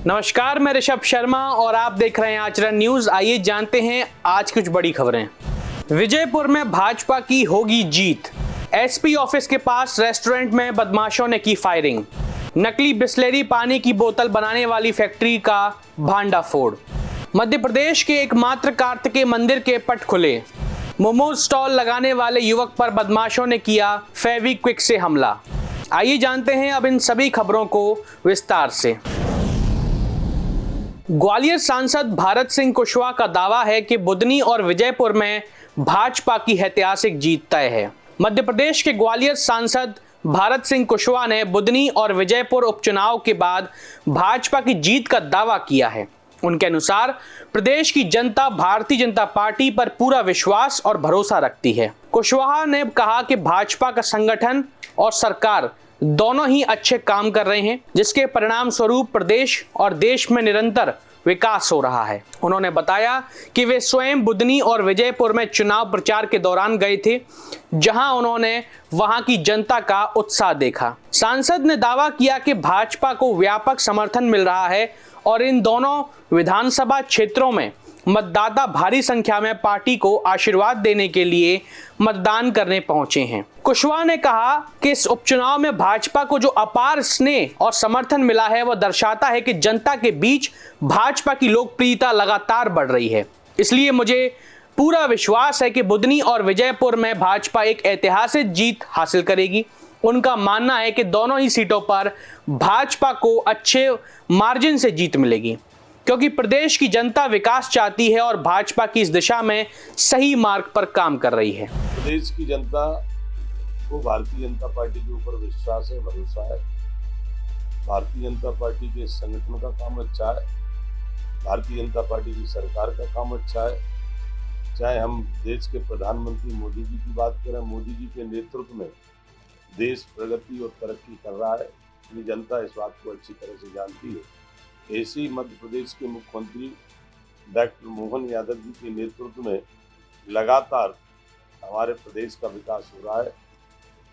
नमस्कार, मैं ऋषभ शर्मा और आप देख रहे हैं आचरण न्यूज। आइए जानते हैं आज कुछ बड़ी खबरें। विजयपुर में भाजपा की होगी जीत। एसपी ऑफिस के पास रेस्टोरेंट में बदमाशों ने की फायरिंग। नकली बिस्लेरी पानी की बोतल बनाने वाली फैक्ट्री का भांडाफोड़। मध्य प्रदेश के एकमात्र कार्तिकेय मंदिर के पट खुले। मोमोज स्टॉल लगाने वाले युवक पर बदमाशों ने किया फेविक्विक से हमला। आइए जानते हैं अब इन सभी खबरों को विस्तार से। ग्वालियर सांसद भारत सिंह कुशवाहा का दावा है कि बुदनी और विजयपुर में भाजपा की ऐतिहासिक जीत तय है। मध्य प्रदेश के ग्वालियर सांसद भारत सिंह कुशवाहा ने बुदनी और विजयपुर उपचुनाव के बाद भाजपा की जीत का दावा किया है। उनके अनुसार प्रदेश की जनता भारतीय जनता पार्टी पर पूरा विश्वास और भरोसा रखती है। कुशवाहा ने कहा कि भाजपा का संगठन और सरकार दोनों ही अच्छे काम कर रहे हैं, जिसके परिणाम स्वरूप प्रदेश और देश में निरंतर विकास हो रहा है। उन्होंने बताया कि वे स्वयं बुदनी और विजयपुर में चुनाव प्रचार के दौरान गए थे, जहां उन्होंने वहां की जनता का उत्साह देखा। सांसद ने दावा किया कि भाजपा को व्यापक समर्थन मिल रहा है और इन दोनों विधानसभा क्षेत्रों में मतदाता भारी संख्या में पार्टी को आशीर्वाद देने के लिए मतदान करने पहुंचे हैं। कुशवाहा ने कहा कि इस उपचुनाव में भाजपा को जो अपार स्नेह और समर्थन मिला है, वह दर्शाता है कि जनता के बीच भाजपा की लोकप्रियता लगातार बढ़ रही है। इसलिए मुझे पूरा विश्वास है कि बुदनी और विजयपुर में भाजपा एक ऐतिहासिक जीत हासिल करेगी। उनका मानना है कि दोनों ही सीटों पर भाजपा को अच्छे मार्जिन से जीत मिलेगी, क्योंकि प्रदेश की जनता विकास चाहती है और भाजपा की इस दिशा में सही मार्ग पर काम कर रही है। प्रदेश की जनता को भारतीय जनता पार्टी के ऊपर विश्वास है, भरोसा है। भारतीय जनता पार्टी के संगठन का काम अच्छा है, भारतीय जनता पार्टी की सरकार का काम अच्छा है। चाहे हम देश के प्रधानमंत्री मोदी जी की बात करें, मोदी जी के नेतृत्व में देश प्रगति और तरक्की कर रहा है। ये जनता इस बात को अच्छी तरह से जानती है। ऐसे ही मध्य प्रदेश के मुख्यमंत्री डॉक्टर मोहन यादव जी के नेतृत्व में लगातार हमारे प्रदेश का विकास हो रहा है।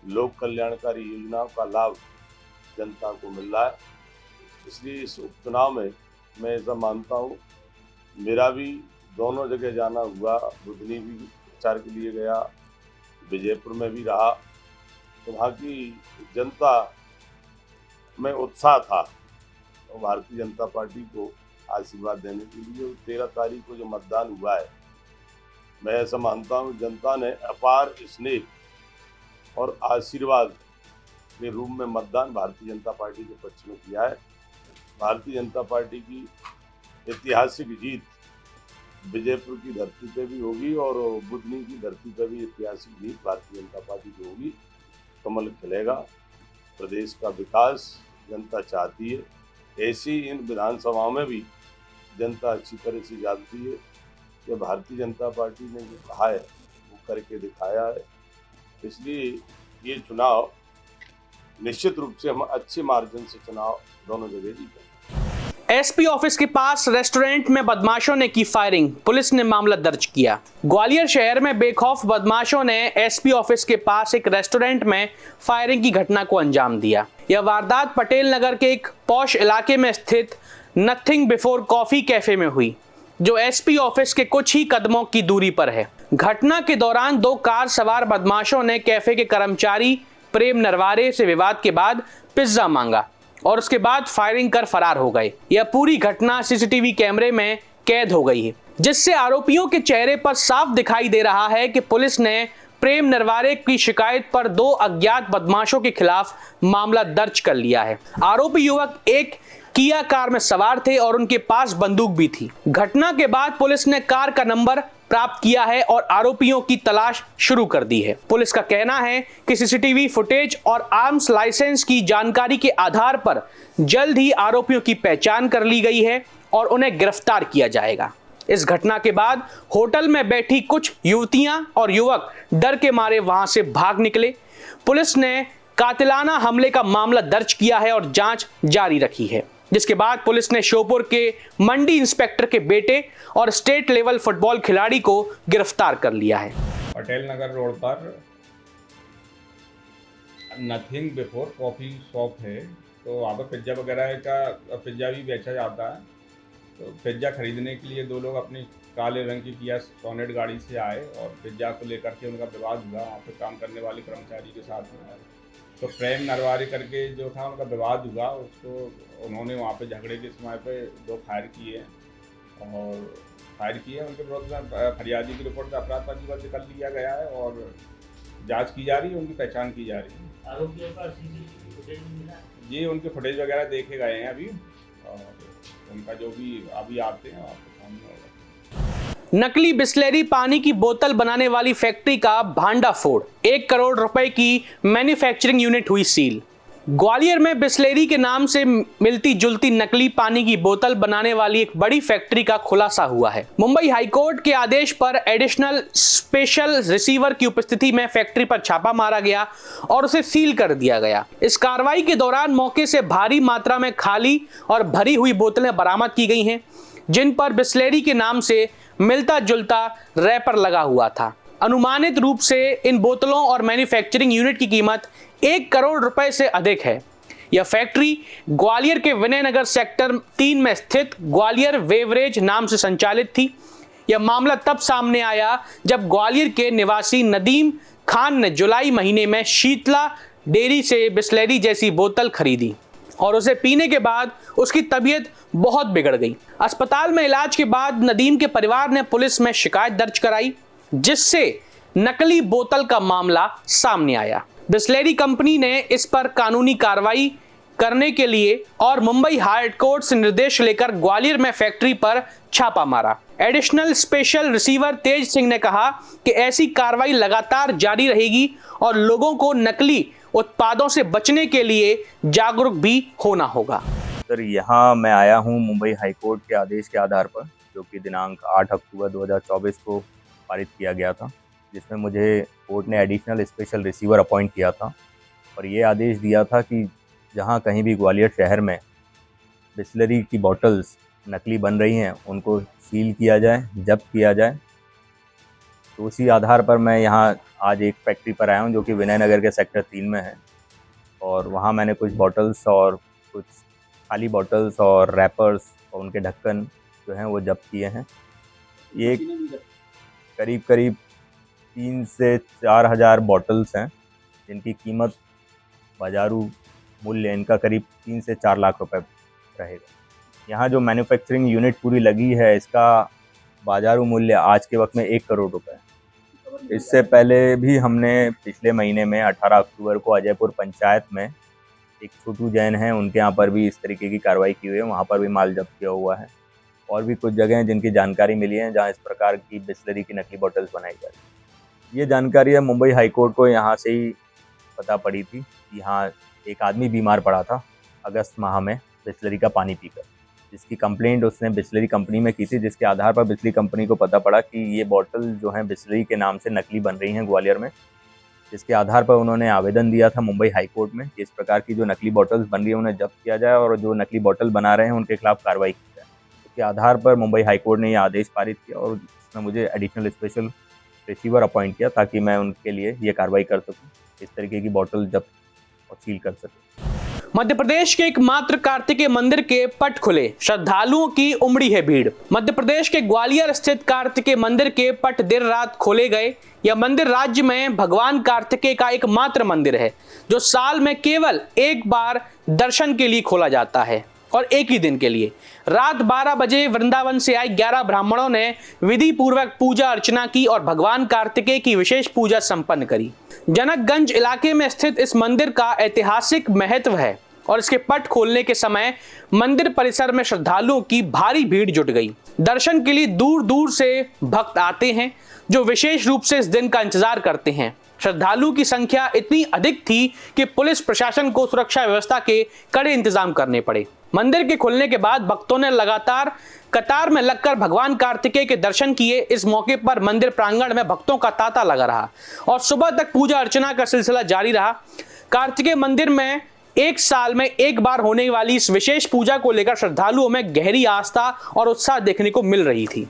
लोक कल्याणकारी योजनाओं का लाभ जनता को मिल रहा है। इसलिए इस उपचुनाव में मैं ऐसा मानता हूँ, मेरा भी दोनों जगह जाना हुआ। बुदनी भी प्रचार के लिए गया, विजयपुर में भी रहा, तो वहाँ की जनता में उत्साह था और भारतीय जनता पार्टी को आशीर्वाद देने के लिए। 13 तारीख को जो मतदान हुआ है, मैं ऐसा मानता हूँ जनता ने अपार स्नेह और आशीर्वाद के रूप में मतदान भारतीय जनता पार्टी के पक्ष में किया है। भारतीय जनता पार्टी की ऐतिहासिक जीत विजयपुर की धरती पे भी होगी और बुदनी की धरती पे भी ऐतिहासिक जीत भारतीय जनता पार्टी की होगी। कमल खिलेगा, प्रदेश का विकास जनता चाहती है। ऐसी इन विधानसभाओं में भी जनता अच्छी तरह से जानती है कि भारतीय जनता पार्टी ने जो कहा है वो करके दिखाया है। इसलिए ये चुनाव निश्चित रूप से हम अच्छे मार्जिन से चुनाव दोनों जगह जीतेंगे। एसपी ऑफिस के पास रेस्टोरेंट में बदमाशों ने की फायरिंग, पुलिस ने मामला दर्ज किया। ग्वालियर शहर में बेखौफ बदमाशों ने एसपी ऑफिस के पास एक रेस्टोरेंट में फायरिंग की घटना को अंजाम दिया। यह वारदात पटेल नगर के एक पॉश इलाके में स्थित नथिंग बिफोर कॉफी कैफे में हुई, जो एसपी ऑफिस के कुछ ही कदमों की दूरी पर है। घटना के दौरान 2 कार सवार बदमाशों ने कैफे के कर्मचारी प्रेम नरवारे से विवाद के बाद पिज्जा मांगा और उसके बाद फायरिंग कर फरार हो गए। यह पूरी घटना सीसीटीवी कैमरे में कैद हो गई है, जिससे आरोपियों के चेहरे पर साफ दिखाई दे रहा है कि पुलिस ने प्रेम नरवारे की शिकायत पर 2 अज्ञात बदमाशों के खिलाफ मामला दर्ज कर लिया है। आरोपी युवक एक किया कार में सवार थे और उनके पास बंदूक भी थी। घटना के बाद पुलिस ने कार का नंबर प्राप्त किया है और आरोपियों की तलाश शुरू कर दी है। पुलिस का कहना है कि सीसीटीवी फुटेज और आर्म्स लाइसेंस की जानकारी के आधार पर जल्द ही आरोपियों की पहचान कर ली गई है और उन्हें गिरफ्तार किया जाएगा। इस घटना के बाद होटल में बैठी कुछ युवतियां और युवक डर के मारे वहां से भाग निकले। पुलिस ने कातिलाना हमले का मामला दर्ज किया है और जांच जारी रखी है, जिसके बाद पुलिस ने श्योपुर के मंडी इंस्पेक्टर के बेटे और स्टेट लेवल फुटबॉल खिलाड़ी को गिरफ्तार कर लिया है। पटेल नगर रोड पर नथिंग बिफोर कॉफ़ी शॉप है, तो वहाँ पर पिज़्ज़ा वगैरह का पिज़्ज़ा भी बेचा जाता है। तो पिज़्ज़ा खरीदने के लिए दो लोग अपनी काले रंग की किया सोनेट गाड़ी से आए और पिज़्ज़ा को लेकर के उनका विवाद हुआ वहाँ पे काम करने वाले कर्मचारी के साथ में। तो प्रेम नरवारी करके जो था उनका विवाद हुआ, उसको उन्होंने वहाँ पे झगड़े के समय पे 2 फायर किए और उनके विरोध में फरियादी की रिपोर्ट में अपराध पंजीबद्ध कर लिया गया है और जांच की जा रही है, उनकी पहचान की जा रही है। आरोपियों का सीसीटीवी फुटेज मिला है? जी, उनके फुटेज वगैरह देखे गए हैं अभी और उनका जो भी अभी आते हैं आपके सामने होगा। नकली बिस्लेरी पानी की बोतल बनाने वाली फैक्ट्री का भांडाफोड़, 1 करोड़ रुपए की मैन्युफैक्चरिंग यूनिट हुई सील। ग्वालियर में बिस्लेरी के नाम से मिलती जुलती नकली पानी की बोतल बनाने वाली एक बड़ी फैक्ट्री का खुलासा हुआ है। मुंबई हाईकोर्ट के आदेश पर एडिशनल स्पेशल रिसीवर की उपस्थिति में फैक्ट्री पर छापा मारा गया और उसे सील कर दिया गया। इस कार्रवाई के दौरान मौके से भारी मात्रा में खाली और भरी हुई बोतलें बरामद की गई हैं, जिन पर बिस्लेरी के नाम से मिलता जुलता रैपर लगा हुआ था। अनुमानित रूप से इन बोतलों और मैन्युफैक्चरिंग यूनिट की कीमत 1 करोड़ रुपए से अधिक है। यह फैक्ट्री ग्वालियर के विनयनगर सेक्टर 3 में स्थित ग्वालियर वेवरेज नाम से संचालित थी। यह मामला तब सामने आया जब ग्वालियर के निवासी नदीम खान ने जुलाई महीने में शीतला डेयरी से बिस्लेरी जैसी बोतल खरीदी और उसे पीने के बाद उसकी तबीयत बहुत बिगड़ गई। अस्पताल में इलाज के बाद नदीम के परिवार ने पुलिस में शिकायत दर्ज कराई, जिससे नकली बोतल का मामला सामने आया। बिस्लेरी कंपनी ने इस पर कानूनी कार्रवाई करने के लिए और मुंबई हाई कोर्ट से निर्देश लेकर ग्वालियर में फैक्ट्री पर छापा मारा। एडिशनल स्पेशल रिसीवर तेज सिंह ने कहा कि ऐसी कार्रवाई लगातार जारी रहेगी और लोगों को नकली उत्पादों से बचने के लिए जागरूक भी होना होगा। सर, यहाँ मैं आया हूँ मुंबई हाईकोर्ट के आदेश के आधार पर, जो कि दिनांक 8 अक्टूबर 2024 को पारित किया गया था, जिसमें मुझे कोर्ट ने एडिशनल स्पेशल रिसीवर अपॉइंट किया था और ये आदेश दिया था कि जहाँ कहीं भी ग्वालियर शहर में बिस्लरी की बॉटल्स नकली बन रही हैं उनको सील किया जाए, जब्त किया जाए। तो उसी आधार पर मैं यहाँ आज एक फैक्ट्री पर आया हूँ जो कि विनयनगर के सेक्टर 3 में है और वहाँ मैंने कुछ बॉटल्स और कुछ खाली बॉटल्स और रैपर्स और उनके ढक्कन जो हैं वो जब्त किए हैं। ये करीब 3 से 4 हज़ार बॉटल्स हैं, जिनकी कीमत बाजारू मूल्य इनका करीब 3 से 4 लाख रुपए रहेगा। यहाँ जो मैन्युफैक्चरिंग यूनिट पूरी लगी है, इसका बाजारू मूल्य आज के वक्त में 1 करोड़ रुपए है। इससे पहले भी हमने पिछले महीने में 18 अक्टूबर को अजयपुर पंचायत में एक छोटू जैन हैं, उनके यहाँ पर भी इस तरीके की कार्रवाई की हुई है, वहाँ पर भी माल जब्त किया हुआ है। और भी कुछ जगह हैं जिनकी जानकारी मिली है जहाँ इस प्रकार की बिस्लरी की नकली बॉटल्स बनाई जा रही है। ये जानकारी है मुंबई हाईकोर्ट को यहाँ से ही पता पड़ी थी। यहाँ एक आदमी बीमार पड़ा था अगस्त माह में बिस्लरी का पानी पीकर, जिसकी कंप्लेंट उसने बिस्लरी कंपनी में की थी, जिसके आधार पर बिस्लरी कंपनी को पता पड़ा कि ये बॉटल जो हैं बिस्लरी के नाम से नकली बन रही हैं ग्वालियर में। जिसके आधार पर उन्होंने आवेदन दिया था मुंबई हाईकोर्ट में कि इस प्रकार की जो नकली बॉटल्स बन रही है उन्हें जब्त किया जाए और जो नकली बॉटल बना रहे हैं उनके खिलाफ कार्रवाई की जाए। इसके आधार पर मुंबई हाईकोर्ट ने यह आदेश पारित किया और इसमें मुझे एडिशनल स्पेशल रिसीवर अपॉइंट किया ताकि मैं उनके लिए ये कार्रवाई कर सकूँ, इस तरीके की बॉटल जब्त और सील कर सकूँ। मध्य प्रदेश के एकमात्र कार्तिकेय मंदिर के पट खुले, श्रद्धालुओं की उमड़ी है भीड़। मध्य प्रदेश के ग्वालियर स्थित कार्तिकेय मंदिर के पट देर रात खोले गए। यह मंदिर राज्य में भगवान कार्तिकेय का एकमात्र मंदिर है जो साल में केवल एक बार दर्शन के लिए खोला जाता है और एक ही दिन के लिए। रात 12 बजे वृंदावन से आए 11 ब्राह्मणों ने विधि पूर्वक पूजा अर्चना की और भगवान कार्तिकेय की विशेष पूजा संपन्न करी। जनकगंज इलाके में स्थित इस मंदिर का ऐतिहासिक महत्व है और इसके पट खोलने के समय मंदिर परिसर में श्रद्धालुओं की भारी भीड़ जुट गई। दर्शन के लिए दूर दूर से भक्त आते हैं जो विशेष रूप से इस दिन का इंतजार करते हैं। श्रद्धालुओं की संख्या इतनी अधिक थी कि पुलिस प्रशासन को सुरक्षा व्यवस्था के कड़े इंतजाम करने पड़े। मंदिर के खुलने के बाद भक्तों ने लगातार कतार में लगकर भगवान कार्तिकेय के दर्शन किए। इस मौके पर मंदिर प्रांगण में भक्तों का तांता लगा रहा और सुबह तक पूजा अर्चना का सिलसिला जारी रहा। कार्तिकेय मंदिर में एक साल में एक बार होने वाली इस विशेष पूजा को लेकर श्रद्धालुओं में गहरी आस्था और उत्साह देखने को मिल रही थी।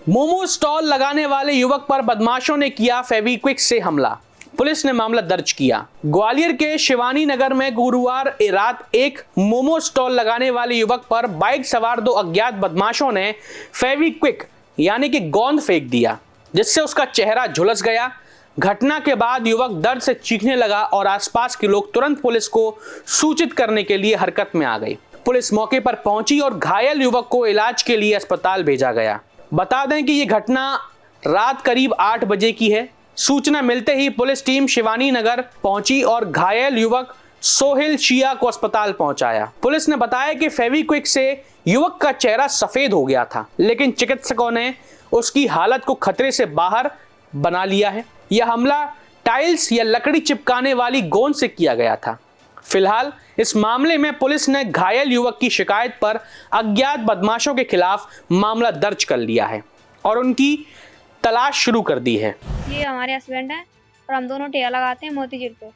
मोमो स्टॉल लगाने वाले युवक पर बदमाशों ने किया फेविक्विक से हमला। पुलिस ने मामला दर्ज किया। ग्वालियर के शिवानी नगर में गुरुवार रात एक मोमो स्टॉल लगाने वाले युवक पर बाइक सवार 2 अज्ञात बदमाशों ने फेविक्विक यानी कि गोंद फेंक दिया, जिससे उसका चेहरा झुलस गया। घटना के बाद युवक दर्द से चीखने लगा और आसपास के लोग तुरंत पुलिस को सूचित करने के लिए हरकत में आ गई। पुलिस मौके पर पहुंची और घायल युवक को इलाज के लिए अस्पताल भेजा गया। बता दें कि यह घटना रात करीब 8 बजे की है। सूचना मिलते ही पुलिस टीम शिवानी नगर पहुंची और घायल युवक सोहेल शिया को अस्पताल पहुंचाया। पुलिस ने बताया कि फेविक्विक से युवक का चेहरा सफेद हो गया था, लेकिन चिकित्सकों ने उसकी हालत को खतरे से बाहर बना लिया है। यह हमला टाइल्स या लकड़ी चिपकाने वाली गोंद से किया गया था। फिलहाल इस मामले में पुलिस ने घायल युवक की शिकायत पर अज्ञात बदमाशों के खिलाफ मामला दर्ज कर लिया है और उनकी तलाश शुरू कर दी है। ये हमारे हस्बैंड हैं और हम दोनों ठेला लगाते हैं मोतीझील पे,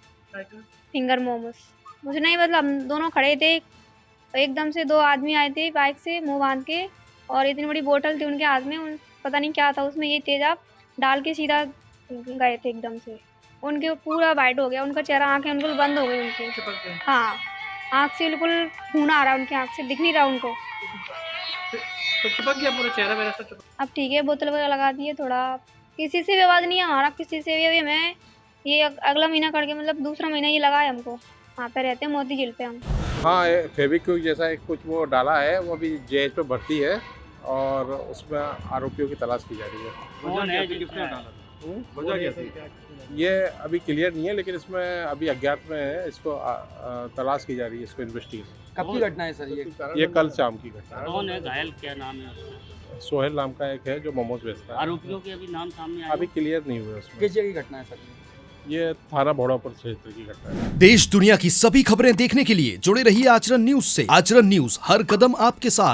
फिंगर मोमोज। मुझे नहीं, मतलब हम दोनों खड़े थे, एकदम से 2 आदमी आए थे बाइक से मुंह बांध के, और इतनी बड़ी बोतल थी उनके हाथ में, पता नहीं क्या था उसमें, ये तेजाब डाल के सीधा गए थे एकदम से। उनके पूरा वाइट हो गया उनका चेहरा, आंखें बिल्कुल बंद हो गई उनकी। हाँ, आँख से बिल्कुल खून आ रहा है उनकी आँख से, दिख नहीं रहा उनको। तो चिपक गया पूरा चेहरा मेरा सब चिपक। अब ठीक है, बोतल वगैरह लगा दिए थोड़ा। किसी से भी आवाज़ नहीं है हमारा, किसी से भी। अभी मैं ये अगला महीना करके, मतलब दूसरा महीना ये लगा है हमको। वहाँ पे रहते हैं मोतीझील पे हम। हाँ, फेविक्विक जैसा एक कुछ वो डाला है, वो अभी जेएच पे भर्ती है और उसमें आरोपियों की तलाश की जा रही है। कौन है, किसने डाला? ये अभी क्लियर नहीं है, लेकिन इसमें अभी अज्ञात में है, इसको तलाश की जा रही है, इसको इन्वेस्टिगेशन। कब की घटना है सर ये कल शाम की घटना है। कौन है घायल, क्या नाम है उसका? सोहेल नाम का एक है जो मोमोज बेचता है। आरोपियों के अभी नाम सामने आए? अभी क्लियर नहीं हुए उसमें। किस जगह की घटना है सर? ये थाना भोड़ापुर क्षेत्र की घटना है। देश दुनिया की सभी खबरें देखने के लिए जुड़े रहिए आचरण न्यूज से। आचरण न्यूज, हर कदम आपके साथ।